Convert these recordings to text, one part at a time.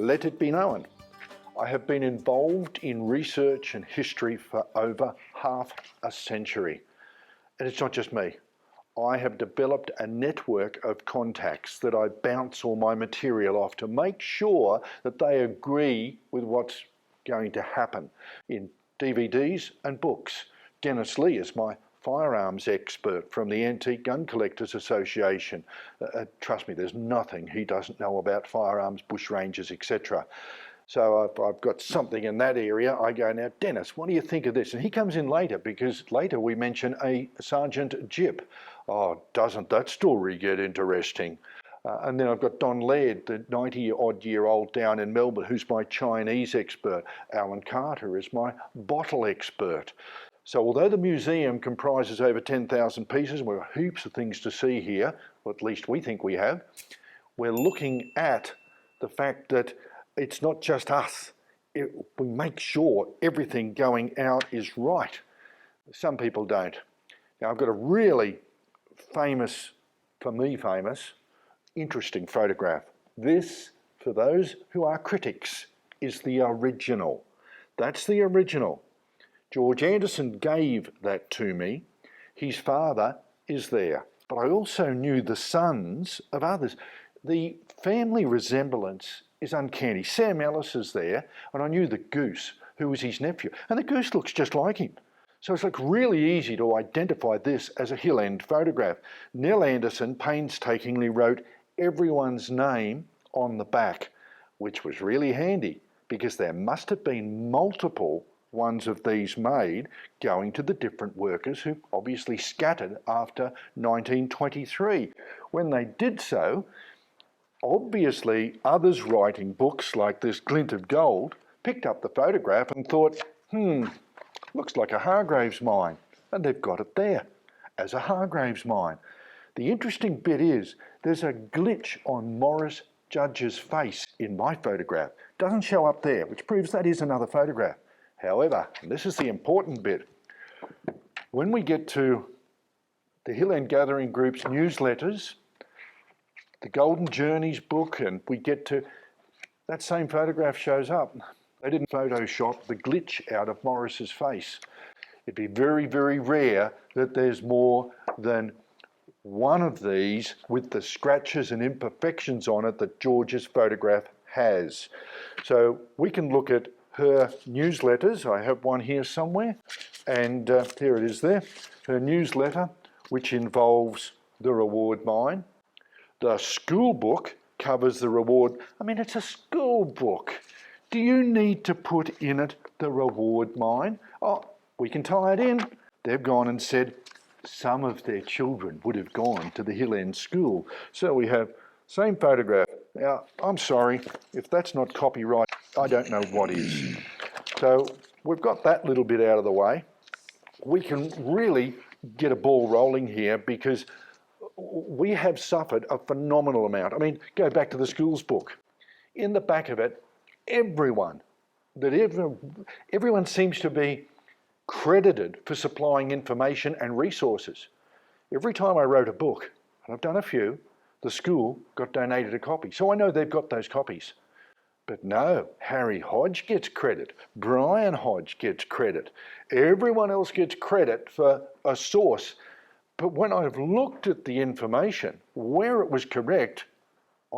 let it be known, I have been involved in research and history for over half a century. And it's not just me. I have developed a network of contacts that I bounce all my material off to make sure that they agree with what's going to happen in DVDs and books. Dennis Lee is my firearms expert from the Antique Gun Collectors Association. Trust me, there's nothing he doesn't know about firearms, bush rangers, etc. So I've got something in that area. I go, now, Dennis, what do you think of this? And he comes in later, because later we mention a Sergeant Jip. Oh, doesn't that story get interesting? And then I've got Don Laird, the 90-odd-year-old down in Melbourne, who's my Chinese expert. Alan Carter is my bottle expert. So although the museum comprises over 10,000 pieces, and we've got heaps of things to see here, or at least we think we have, we're looking at the fact that it's not just us. We make sure everything going out is right. Some people don't. Now, I've got a really famous, for me famous, interesting photograph. This, for those who are critics, is the original. That's the original. George Anderson gave that to me. His father is there. But I also knew the sons of others. The family resemblance is uncanny. Sam Ellis is there, and I knew the goose, who was his nephew, and the goose looks just like him. So it's like really easy to identify this as a Hill End photograph. Nell Anderson painstakingly wrote everyone's name on the back, which was really handy because there must have been multiple ones of these made going to the different workers who obviously scattered after 1923. When they did so, obviously, others writing books like this Glint of Gold picked up the photograph and thought, looks like a Hargraves mine. And they've got it there as a Hargraves mine. The interesting bit is there's a glitch on Morris Judge's face in my photograph. Doesn't show up there, which proves that is another photograph. However, and this is the important bit, when we get to the Hill End Gathering Group's newsletters, the Golden Journeys book, and we get to, that same photograph shows up. They didn't Photoshop the glitch out of Morris's face. It'd be very, very rare that there's more than one of these with the scratches and imperfections on it that George's photograph has. So we can look at her newsletters. I have one here somewhere, and here it is there. Her newsletter, which involves the reward mine. The school book covers the reward. I mean, it's a school book. Do you need to put in it the reward mine? Oh, we can tie it in. They've gone and said some of their children would have gone to the Hill End School. So we have same photograph. Now, I'm sorry, if that's not copyright, I don't know what is. So we've got that little bit out of the way. We can really get a ball rolling here because we have suffered a phenomenal amount. I mean, go back to the schools book. In the back of it, everyone seems to be credited for supplying information and resources. Every time I wrote a book, and I've done a few, the school got donated a copy. So I know they've got those copies. But no, Harry Hodge gets credit. Brian Hodge gets credit. Everyone else gets credit for a source. But when I've looked at the information, where it was correct,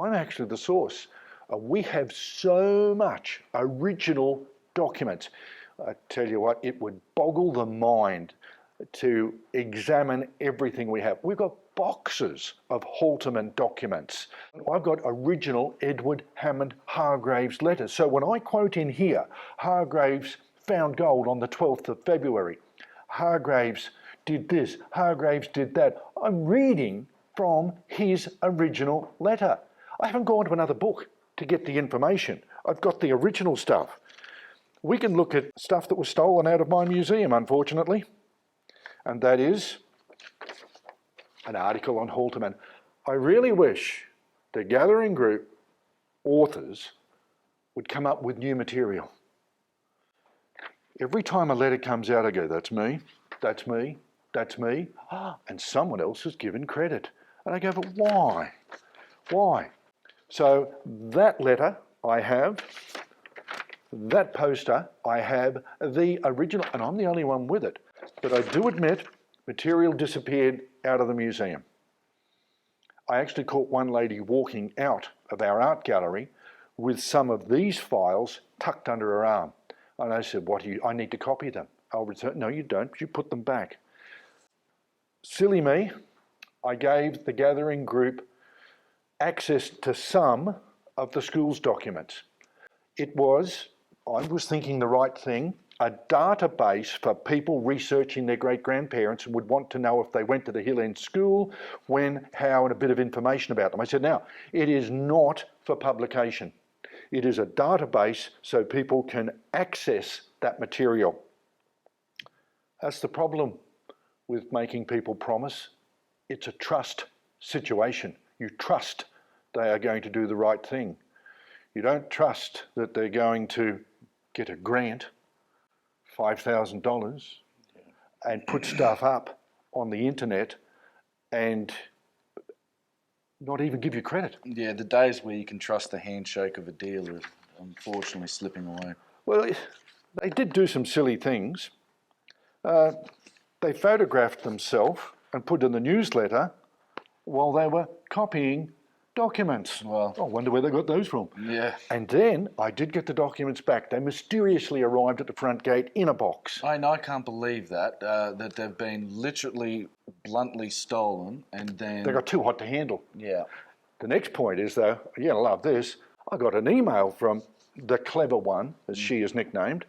I'm actually the source. We have so much original documents. I tell you what, it would boggle the mind to examine everything we have. We've got boxes of Halterman documents. I've got original Edward Hammond Hargraves letters. So when I quote in here, Hargraves found gold on the 12th of February, Hargraves did this, Hargraves did that, I'm reading from his original letter. I haven't gone to another book to get the information. I've got the original stuff. We can look at stuff that was stolen out of my museum, unfortunately, and that is an article on Halterman. I really wish the Gathering Group authors would come up with new material. Every time a letter comes out, I go, that's me, that's me, that's me, and someone else is given credit. And I go, but why? Why? So that letter I have that poster, I have the original, and I'm the only one with it. But I do admit, material disappeared out of the museum. I actually caught one lady walking out of our art gallery with some of these files tucked under her arm. And I said, I need to copy them. I'll return. No, you don't. You put them back. Silly me, I gave the gathering group access to some of the school's documents. I was thinking the right thing, a database for people researching their great-grandparents and would want to know if they went to the Hill End School, when, how, and a bit of information about them. I said, now, it is not for publication. It is a database so people can access that material. That's the problem with making people promise. It's a trust situation. You trust they are going to do the right thing. You don't trust that they're going to get a grant, $5,000, and put stuff up on the internet and not even give you credit. Yeah, the days where you can trust the handshake of a deal are unfortunately slipping away. Well, they did do some silly things. They photographed themselves and put in the newsletter while they were copying documents. Well, I wonder where they got those from. Yeah. And then I did get the documents back. They mysteriously arrived at the front gate in a box. I know, I can't believe that, that they've been literally bluntly stolen and then... They got too hot to handle. Yeah. The next point is, though, you're going to love this, I got an email from the clever one, as she is nicknamed,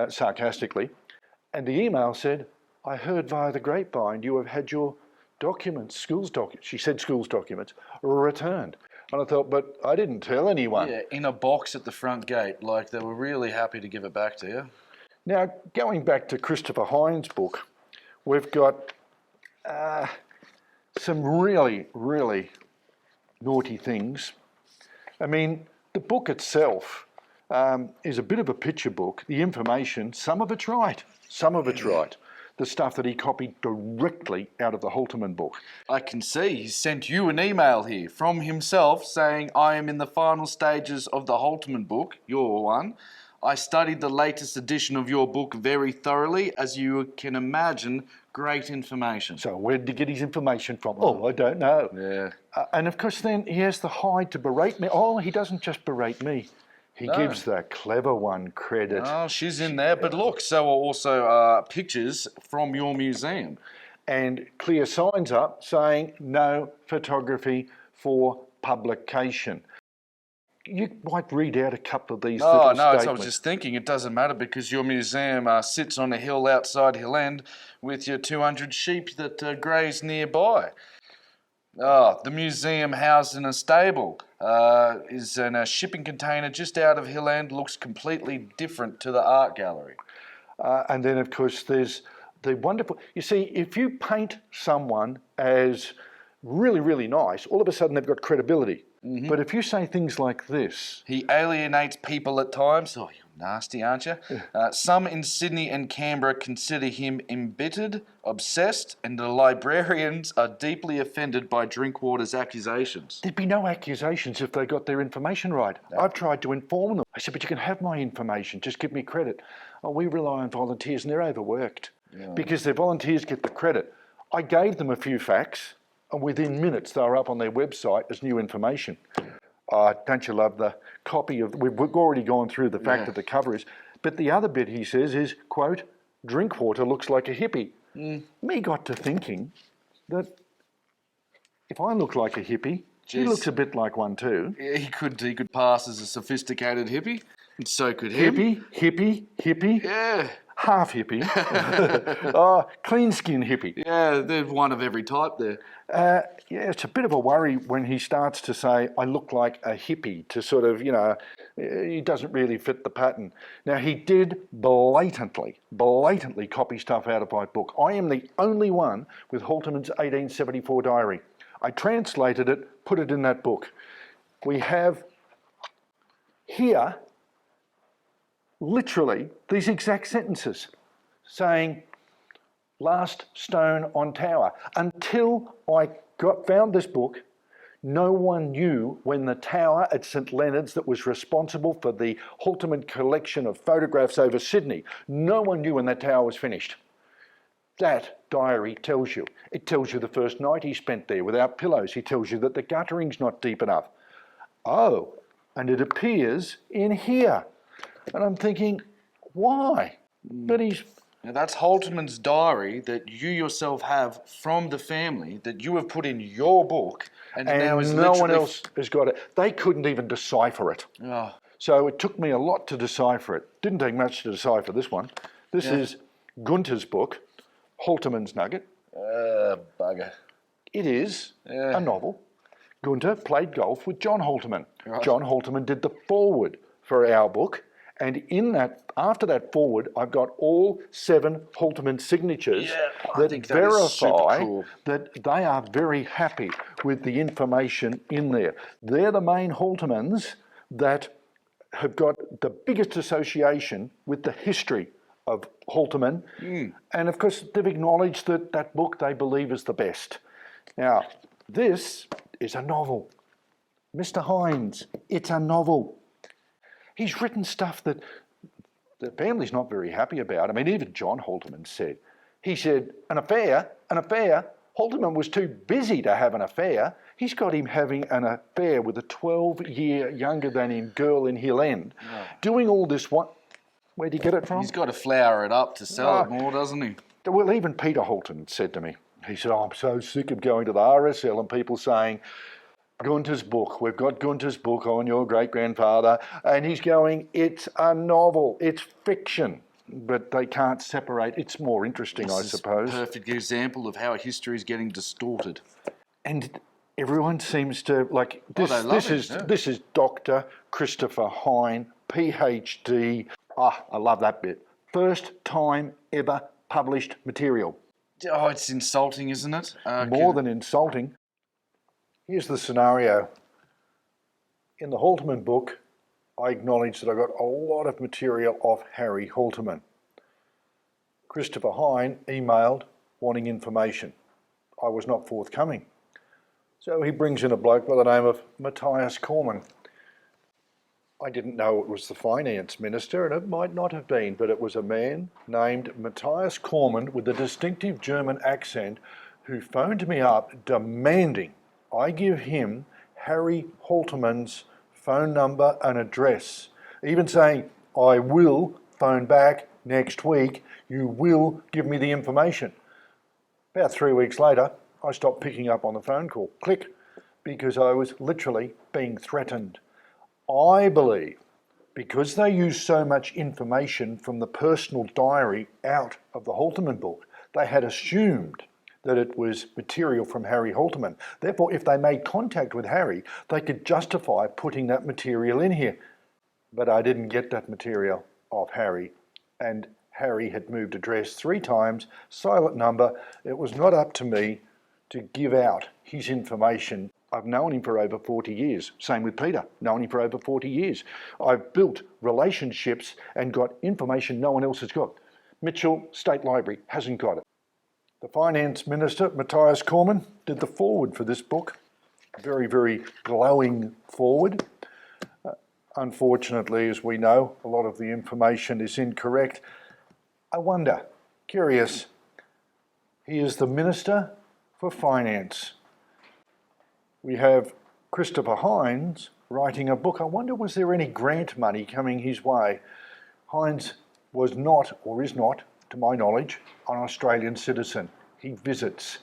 sarcastically, and the email said, I heard via the grapevine you have had your documents, she said schools documents, returned. And I thought, but I didn't tell anyone. Yeah, in a box at the front gate, like they were really happy to give it back to you. Now, going back to Christopher Hines' book, we've got some really, really naughty things. I mean, the book itself is a bit of a picture book. The information, some of it's right, some of it's right. The stuff that he copied directly out of the Halterman book. I can see he sent you an email here from himself saying, I am in the final stages of the Halterman book, your one. I studied the latest edition of your book very thoroughly. As you can imagine, great information. So where did he get his information from? Oh, I don't know. Yeah. And of course then he has the hide to berate me. Oh, he doesn't just berate me. He gives the clever one credit. Oh, she's in there. But look, so are also pictures from your museum. And clear signs up saying no photography for publication. You might read out a couple of these little statements. I was just thinking it doesn't matter because your museum sits on a hill outside Hill End with your 200 sheep that graze nearby. The museum housed in a stable is in a shipping container just out of Hill End, looks completely different to the art gallery. And then, of course, there's the wonderful... You see, if you paint someone as really, really nice, all of a sudden they've got credibility. Mm-hmm. But if you say things like this... He alienates people at times. Oh, you're nasty, aren't you? Some in Sydney and Canberra consider him embittered, obsessed, and the librarians are deeply offended by Drinkwater's accusations. There'd be no accusations if they got their information right. No. I've tried to inform them. I said, but you can have my information, just give me credit. Oh, we rely on volunteers and they're overworked. Yeah. Because their volunteers get the credit. I gave them a few facts, and within minutes they were up on their website as new information. Don't you love the copy of... We've already gone through the fact that the cover is... But the other bit he says is, quote, Drinkwater looks like a hippie. Me got to thinking that if I look like a hippie, he looks a bit like one too. Yeah, he could pass as a sophisticated hippie, and so could him. Hippie. Yeah. Half hippie. Clean skin hippie. Yeah, there's one of every type there. Yeah, it's a bit of a worry when he starts to say, I look like a hippie, to sort of, he doesn't really fit the pattern. Now, he did blatantly copy stuff out of my book. I am the only one with Halterman's 1874 diary. I translated it, put it in that book. We have here, literally, these exact sentences saying, last stone on tower. Until I found this book, No one knew when the tower at St Leonard's that was responsible for the Halterman collection of photographs over Sydney, no one knew when that tower was finished. That diary tells you. It tells you the first night he spent there without pillows. He tells you that the guttering's not deep enough. Oh, and it appears in here. And I'm thinking, why? But he's... Now that's Halterman's diary that you yourself have from the family that you have put in your book, and now is no literally... one else has got it. They couldn't even decipher it. Oh. So it took me a lot to decipher it. Didn't take much to decipher this one. This is Gunter's book, Halterman's Nugget. Bugger. It is a novel. Gunter played golf with John Halterman. Right. John Halterman did the foreword for our book. And in that, after that foreword, I've got all 7 Halterman signatures that verify that they are very happy with the information in there. They're the main Haltermans that have got the biggest association with the history of Halterman. And of course, they've acknowledged that that book they believe is the best. Now, this is a novel. Mr. Hines, it's a novel. He's written stuff that the family's not very happy about. I mean, even John Halterman said. He said, an affair. Halterman was too busy to have an affair. He's got him having an affair with a 12-year younger than him girl in Hill End. Oh. Doing all this, where'd he get it from? He's got to flour it up to sell it more, doesn't he? Well, even Peter Halton said to me, he said, I'm so sick of going to the RSL and people saying, Gunter's book, we've got Gunter's book on your great-grandfather, and he's going, it's a novel, it's fiction, but they can't separate. It's more interesting, I suppose. This is a perfect example of how history is getting distorted. And everyone seems to, like, this is Dr. Christopher Hine, PhD. I love that bit. First time ever published material. Oh, it's insulting, isn't it? More than insulting. Here's the scenario. In the Halterman book, I acknowledge that I got a lot of material off Harry Halterman. Christopher Hine emailed wanting information. I was not forthcoming. So he brings in a bloke by the name of Matthias Cormann. I didn't know it was the finance minister, and it might not have been, but it was a man named Matthias Cormann with a distinctive German accent who phoned me up demanding I give him Harry Halterman's phone number and address, even saying, I will phone back next week, you will give me the information. About 3 weeks later, I stopped picking up on the phone call. Click, because I was literally being threatened. I believe because they used so much information from the personal diary out of the Halterman book, they had assumed that it was material from Harry Halterman. Therefore, if they made contact with Harry, they could justify putting that material in here. But I didn't get that material off Harry, and Harry had moved address 3 times, silent number. It was not up to me to give out his information. I've known him for over 40 years. Same with Peter, known him for over 40 years. I've built relationships and got information no one else has got. Mitchell State Library hasn't got it. The Finance Minister, Matthias Cormann, did the foreword for this book. Very, very glowing foreword. Unfortunately, as we know, a lot of the information is incorrect. I wonder, curious, he is the Minister for Finance. We have Christopher Hines writing a book. I wonder, was there any grant money coming his way? Hines was not, or is not, to my knowledge, an Australian citizen. He visits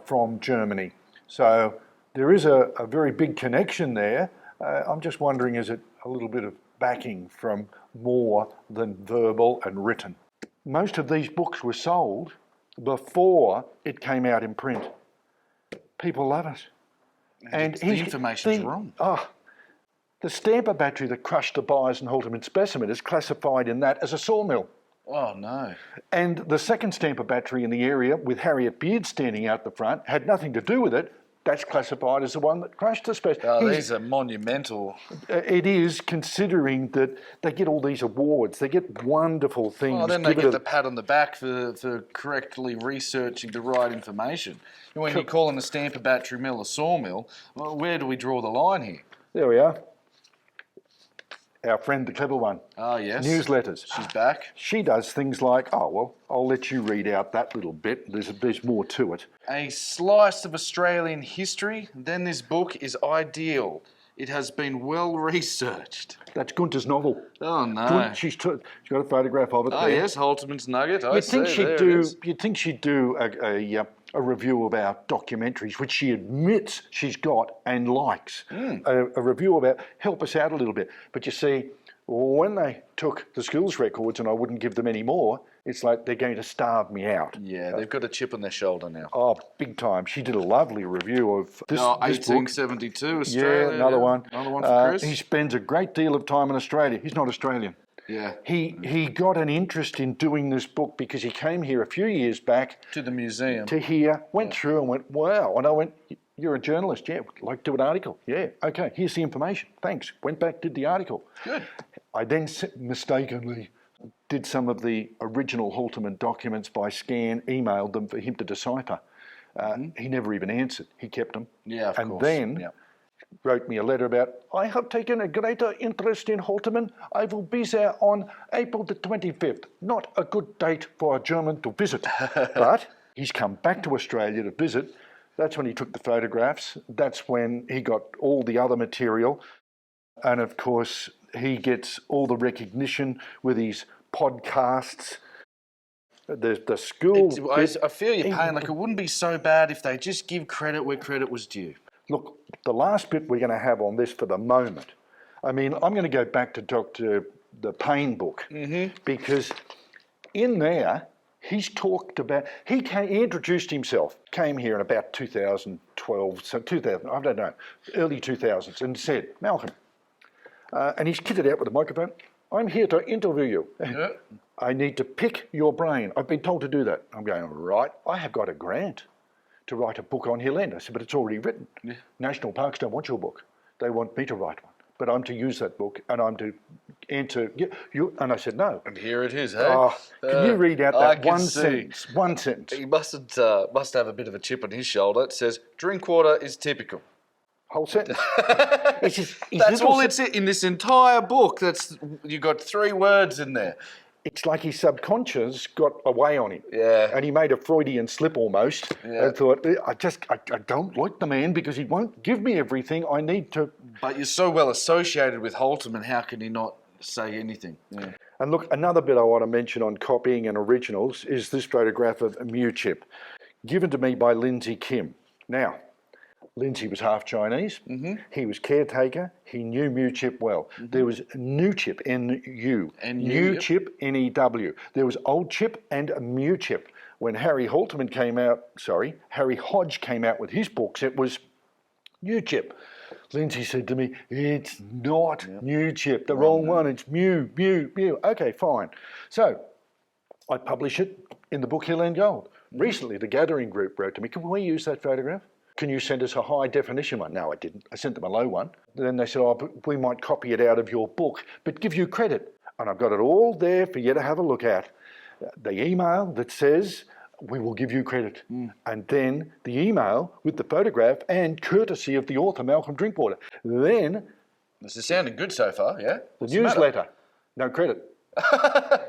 from Germany. So there is a very big connection there. I'm just wondering, is it a little bit of backing from more than verbal and written? Most of these books were sold before it came out in print. People love it. And the information's wrong. The stamper battery that crushed the Byers and Halterman specimen is classified in that as a sawmill. Oh, no. And the second stamper battery in the area with Harriet Beard standing out the front had nothing to do with it, that's classified as the one that crashed the space. Oh, these are monumental. It is, considering that they get all these awards. They get wonderful things. Well, then they get the pat on the back for correctly researching the right information. When you're calling a stamper battery mill a sawmill, well, where do we draw the line here? There we are. Our friend, the clever one. Oh, yes. Newsletters. She's back. She does things like, oh, well, I'll let you read out that little bit. There's more to it. A slice of Australian history, then this book is ideal. It has been well researched. That's Gunter's novel. Oh, no. She's got a photograph of it Oh, there. yes, Halterman's Nugget. You'd think she'd do a review of our documentaries, which she admits she's got and likes. A review about, help us out a little bit. But you see, when they took the schools records and I wouldn't give them any more, it's like they're going to starve me out. Yeah, they've got a chip on their shoulder now. Oh, big time. She did a lovely review of this, this book. 1872, Australia. Yeah, another one. Another one for Chris. He spends a great deal of time in Australia. He's not Australian. Yeah. He got an interest in doing this book because he came here a few years back. To the museum. To here, went through and went, wow. And I went, you're a journalist, yeah, like do an article. Yeah, okay, here's the information. Thanks. Went back, did the article. Good. I then mistakenly did some of the original Halterman documents by scan, emailed them for him to decipher. He never even answered. He kept them. Yeah, of course. And then wrote me a letter about, I have taken a greater interest in Halterman. I will be there on April the 25th. Not a good date for a German to visit. But he's come back to Australia to visit. That's when he took the photographs. That's when he got all the other material. And of course, he gets all the recognition with his podcasts. The school... I feel your pain. Like, it wouldn't be so bad if they just give credit where credit was due. Look, the last bit we're going to have on this for the moment, I mean, I'm going to go back to Dr. the Payne book, because in there, he's talked about, he introduced himself, came here in about 2012, so 2000, I don't know, early 2000s, and said, Malcolm, and he's kitted out with a microphone, I'm here to interview you. I need to pick your brain. I've been told to do that. I'm going, right, I have got a grant to write a book on Hill End. I said, but it's already written. Yeah. National Parks don't want your book. They want me to write one. But I'm to use that book and I'm to enter you. And I said, no. And here it is, hey? Can you read out that one sentence? One sentence. He must have a bit of a chip on his shoulder. It says, drink water is typical. Whole sentence. That's all it's in this entire book. You got 3 words in there. It's like his subconscious got away on him. Yeah. And he made a Freudian slip almost. Yeah. I thought, I don't like the man because he won't give me everything I need to. But you're so well associated with Halterman, how can he not say anything? Yeah. And look, another bit I want to mention on copying and originals is this photograph of a Mew chip, given to me by Lindsay Kim. Now, Lindsay was half Chinese. He was caretaker. He knew Mew chip well. There was New chip, N-U. New chip, N-E-W. There was Old chip and Mew chip. When Harry Hodge came out with his books, it was New chip. Lindsay said to me, it's not New chip, the wrong one. It's Mew. Okay, fine. So I publish it in the book Hill End Gold. Recently, the Gathering Group wrote to me, can we use that photograph? Can you send us a high definition one? No, I didn't. I sent them a low one. Then they said, but we might copy it out of your book, but give you credit. And I've got it all there for you to have a look at. The email that says, we will give you credit. And then the email with the photograph and courtesy of the author, Malcolm Drinkwater. Then... This is sounding good so far, yeah? The newsletter. No credit.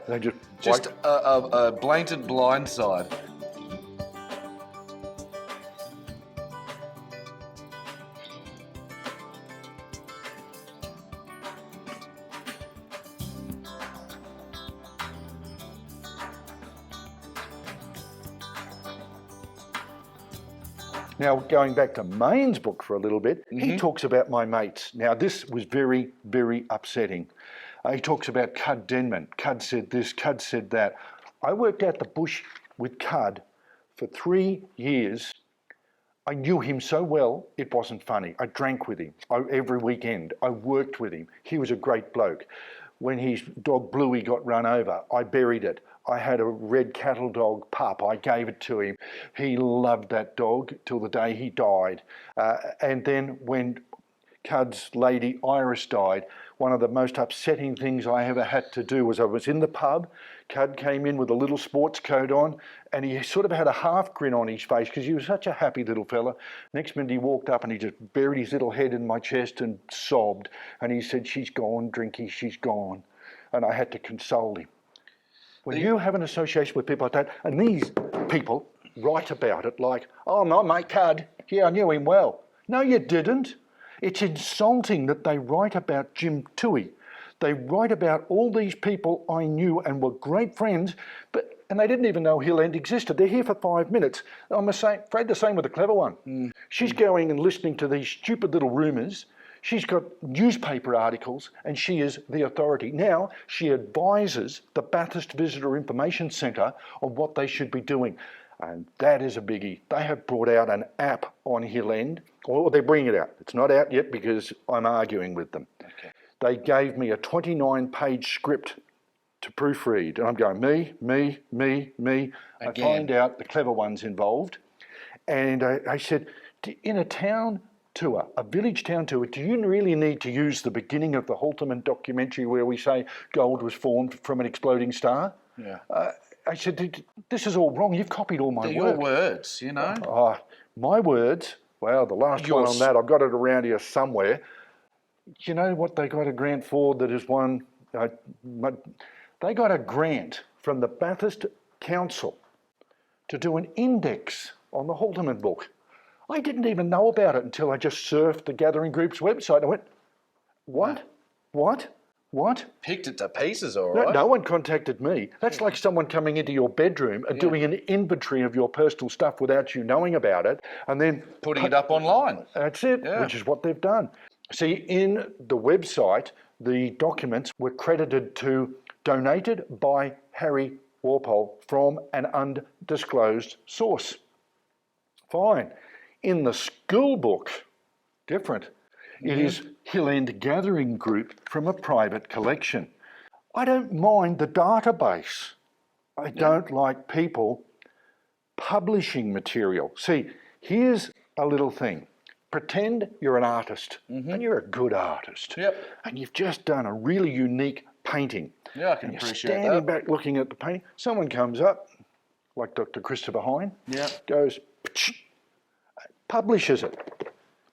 They just a blatant blindside. Now, going back to Maine's book for a little bit, he talks about my mates. Now, this was very, very upsetting. He talks about Cud Denman. Cud said this, Cud said that. I worked out the bush with Cud for 3 years. I knew him so well, it wasn't funny. I drank with him every weekend. I worked with him. He was a great bloke. When his dog Bluey got run over, I buried it. I had a red cattle dog pup. I gave it to him. He loved that dog till the day he died. And then when Cud's lady Iris died, one of the most upsetting things I ever had to do was I was in the pub. Cud came in with a little sports coat on, and he sort of had a half grin on his face because he was such a happy little fella. Next minute he walked up and he just buried his little head in my chest and sobbed. And he said, "She's gone, Drinky, she's gone." And I had to console him. When you have an association with people like that, and these people write about it like, "Oh, my mate Cud, yeah, I knew him well." No, you didn't. It's insulting that they write about Jim Toohey. They write about all these people I knew and were great friends, and they didn't even know Hill End existed. They're here for 5 minutes. I'm afraid the same with the clever one. She's going and listening to these stupid little rumours. She's got newspaper articles and she is the authority. Now she advises the Bathurst Visitor Information Centre on what they should be doing. And that is a biggie. They have brought out an app on Hill End, or they're bringing it out. It's not out yet because I'm arguing with them. Okay. They gave me a 29-page script to proofread. And I'm going, me. Again. I find out the clever one's involved. And I said, in a town tour, a village town tour, do you really need to use the beginning of the Halterman documentary where we say gold was formed from an exploding star? Yeah. I said, this is all wrong. You've copied all my work. They're your words, you know. My words? Well, the last one on that, I've got it around here somewhere. You know what they got a grant for that is one? They got a grant from the Bathurst Council to do an index on the Halterman book. I didn't even know about it until I just surfed the Gathering Group's website. I went, what? Picked it to pieces, all right. No one contacted me. That's like someone coming into your bedroom and doing an inventory of your personal stuff without you knowing about it, and then putting it up online. That's it, which is what they've done. See, in the website, the documents were credited to donated by Harry Walpole from an undisclosed source. Fine. In the school book, different. It is Hill End Gathering Group from a private collection. I don't mind the database. I don't like people publishing material. See, here's a little thing. Pretend you're an artist, and you're a good artist. Yep. And you've just done a really unique painting. Yeah, I can appreciate that. You're standing back looking at the painting. Someone comes up, like Dr. Christopher Hine, goes, publishes it.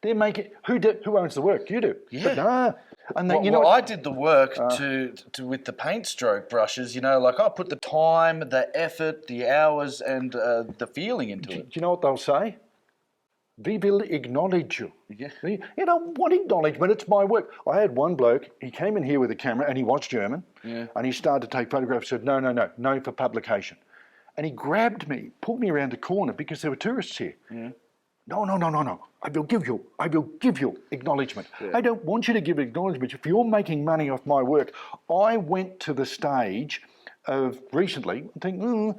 They're making who owns the work? You do. Yeah. But no. And then, I did the work to with the paint stroke brushes. You know, like I put the time, the effort, the hours, and the feeling into it. Do you know what they'll say? We will acknowledge you. Yeah. You know, what acknowledgement? It's my work. I had one bloke, he came in here with a camera and he was German. Yeah. And he started to take photographs, said, no for publication. And he grabbed me, pulled me around the corner because there were tourists here. Yeah. No. I will give you acknowledgement. Yeah. I don't want you to give acknowledgement. If you're making money off my work, I went to the stage of recently thinking,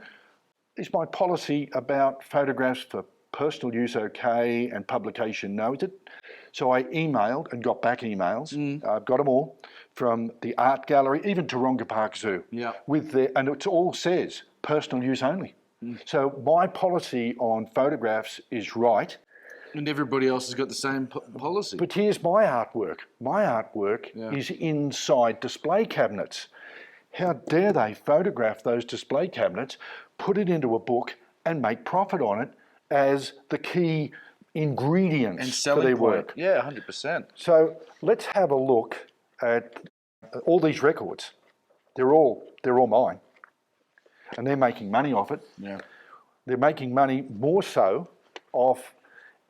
is my policy about photographs for personal use okay and publication no? Is it? So I emailed and got back emails. I've got them all from the art gallery, even Taronga Park Zoo. Yeah. And it all says personal use only. So my policy on photographs is right. And everybody else has got the same policy. But here's my artwork. My artwork is inside display cabinets. How dare they photograph those display cabinets, put it into a book and make profit on it as the key ingredients for their work. Yeah, 100%. So let's have a look at all these records. They're all mine. And they're making money off it. Yeah. They're making money more so off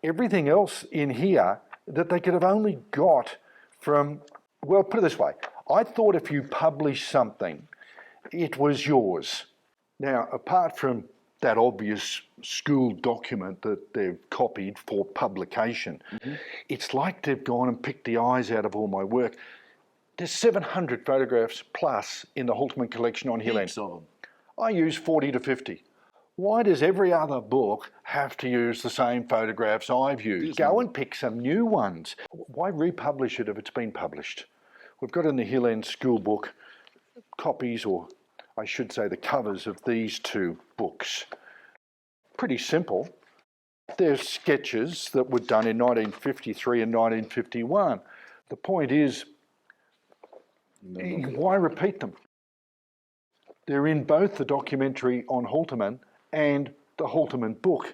everything else in here that they could have only got from, well, put it this way. I thought if you published something, it was yours. Now, apart from that obvious school document that they've copied for publication, it's like they've gone and picked the eyes out of all my work. There's 700 photographs plus in the Halterman collection on Hill End. I use 40 to 50. Why does every other book have to use the same photographs I've used? Go and pick some new ones. Why republish it if it's been published? We've got in the Hill End school book copies or I should say the covers of these two books. Pretty simple. They're sketches that were done in 1953 and 1951. The point is, why repeat them? They're in both the documentary on Halterman and the Halterman book,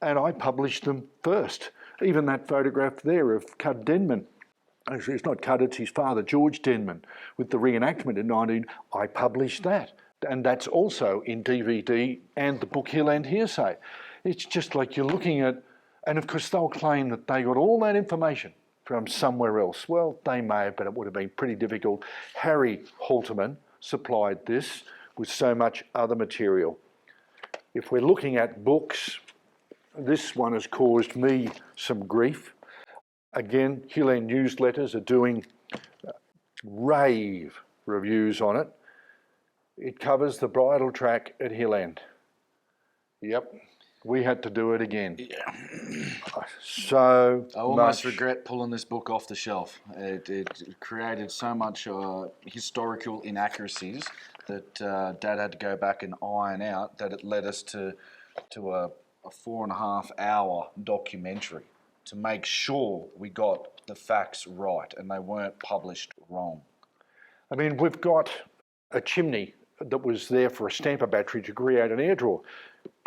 and I published them first. Even that photograph there of Cud Denman, actually it's not Cud, it's his father, George Denman, with the reenactment in 19, I published that. And that's also in DVD and the book Hill and Hearsay. It's just like you're looking at, and of course they'll claim that they got all that information from somewhere else. Well, they may have, but it would have been pretty difficult. Harry Halterman supplied this with so much other material. If we're looking at books, this one has caused me some grief. Again, Hill End newsletters are doing rave reviews on it. It covers the bridle track at Hill End. Yep, we had to do it again. Yeah. So I almost regret pulling this book off the shelf. It created so much historical inaccuracies that Dad had to go back and iron out, that it led us to a 4.5 hour documentary to make sure we got the facts right and they weren't published wrong. I mean, we've got a chimney that was there for a stamper battery to create an air drawer.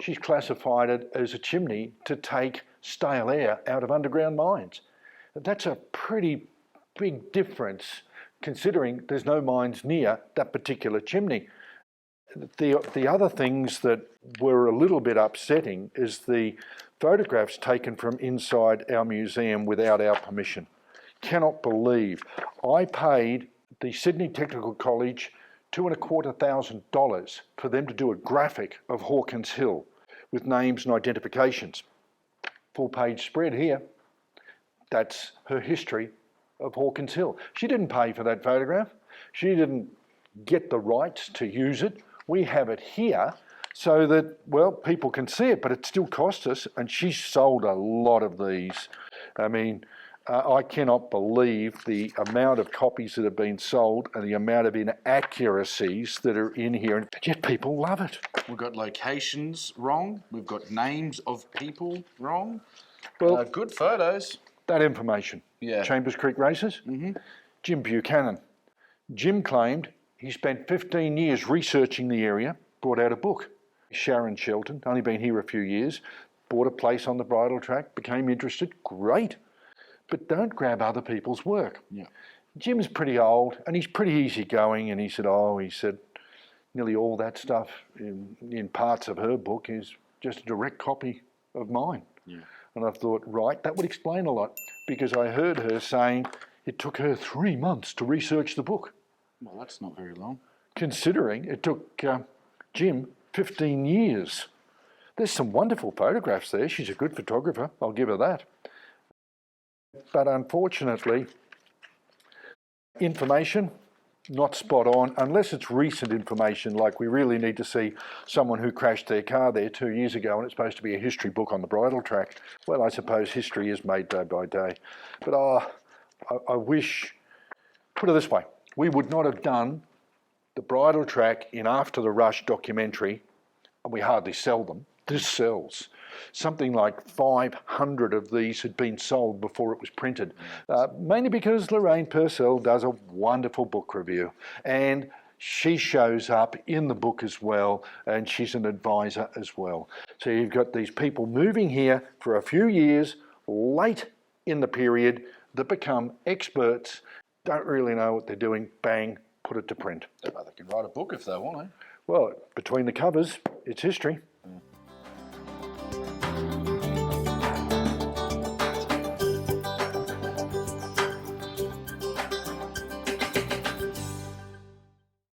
She's classified it as a chimney to take stale air out of underground mines. That's a pretty big difference considering there's no mines near that particular chimney. The other things that were a little bit upsetting is the photographs taken from inside our museum without our permission. Cannot believe. I paid the Sydney Technical College $2,250 for them to do a graphic of Hawkins Hill with names and identifications. Full page spread here. That's her history of Hawkins Hill. She didn't pay for that photograph. She didn't get the rights to use it. We have it here so that, well, people can see it, but it still cost us, and she sold a lot of these. I mean, I cannot believe the amount of copies that have been sold and the amount of inaccuracies that are in here, and yet people love it. We've got locations wrong. We've got names of people wrong. Well, good photos. That information. Yeah. Chambers Creek Races. Jim Buchanan. Jim claimed he spent 15 years researching the area, brought out a book. Sharon Shelton, only been here a few years, bought a place on the bridle track, became interested. Great. But don't grab other people's work. Yeah. Jim's pretty old and he's pretty easygoing, and he said, nearly all that stuff in parts of her book is just a direct copy of mine. Yeah. And I thought, right, that would explain a lot, because I heard her saying it took her 3 months to research the book. Well, that's not very long. Considering it took Jim 15 years. There's some wonderful photographs there. She's a good photographer, I'll give her that. But unfortunately, information, not spot on, unless it's recent information, like we really need to see someone who crashed their car there 2 years ago and it's supposed to be a history book on the bridle track. Well, I suppose history is made day by day. But I wish, put it this way, we would not have done the bridle track in After the Rush documentary, and we hardly sell them. This sells. Something like 500 of these had been sold before it was printed, mainly because Lorraine Purcell does a wonderful book review, and she shows up in the book as well, and she's an advisor as well. So you've got these people moving here for a few years late in the period that become experts, don't really know what they're doing, bang, put it to print. They can write a book if they want to. Well, between the covers, it's history.